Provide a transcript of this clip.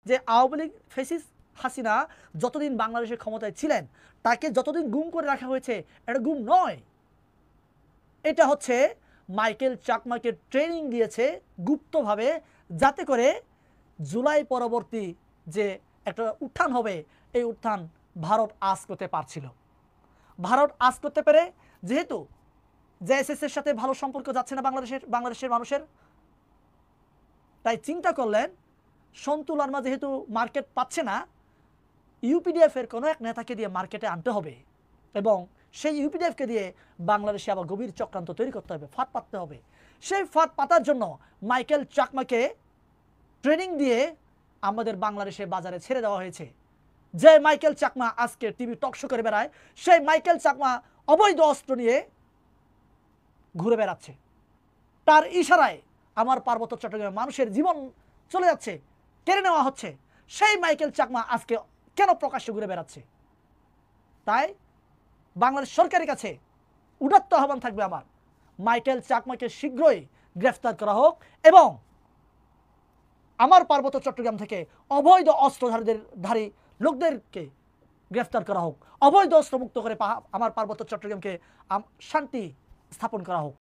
যে আওয়ামী লীগ ফ্যাসিস্ট হাসিনা যতদিন বাংলাদেশের ক্ষমতায় ছিলেন তাকে যতদিন গুম করে রাখা হয়েছে, এটা গুম নয়, এটা হচ্ছে মাইকেল চাকমাকে ট্রেনিং দিয়েছে গুপ্তভাবে, যাতে করে জুলাই পরবর্তী যে একটা উত্থান হবে, এই উত্থান ভারত আজ করতে পারছিল। ভারত আজ করতে পেরে, যেহেতু জেএসএস এর সাথে ভালো সম্পর্ক যাচ্ছে না বাংলাদেশের মানুষের, তাই চিন্তা করলেন সন্তু লারমা যেহেতু মার্কেট পাচ্ছে না, ইউপিডিএফ এর কোনো এক নেতাকে দিয়ে মার্কেটে আনতে হবে এবং সেই ইউপিডিএফকে দিয়ে বাংলাদেশে আবার গভীর চক্রান্ত তৈরি করতে হবে, ফাঁদ পাততে হবে। সেই ফাঁদ পাতার জন্য মাইকেল চাকমাকে ট্রেনিং দিয়ে আমাদের বাংলাদেশে বাজারে ছেড়ে দেওয়া হয়েছে। যে মাইকেল চাকমা আজকে টিভি টকশো করে বেড়ায়, সেই মাইকেল চাকমা অবৈধ অস্ত্র নিয়ে ঘুরে বেড়াচ্ছে। তার ইশারায় আমার পার্বত্য চট্টগ্রামের মানুষের জীবন চলে যাচ্ছে, কেড়ে নেওয়া হচ্ছে। সেই মাইকেল চাকমা আজকে কেন প্রকাশ্যে ঘুরে বেড়াচ্ছে? তাই বাংলাদেশ সরকারের কাছে উদাত্ত আহ্বান থাকবে আমার, মাইকেল চাকমাকে শীঘ্রই গ্রেফতার করা হোক এবং আমার পার্বত্য চট্টগ্রাম থেকে অবৈধ অস্ত্রধারী লোকদেরকে গ্রেফতার করা হোক, অবৈধ অস্ত্র মুক্ত করে আমার পার্বত্য চট্টগ্রামকে শান্তি স্থাপন করা হোক।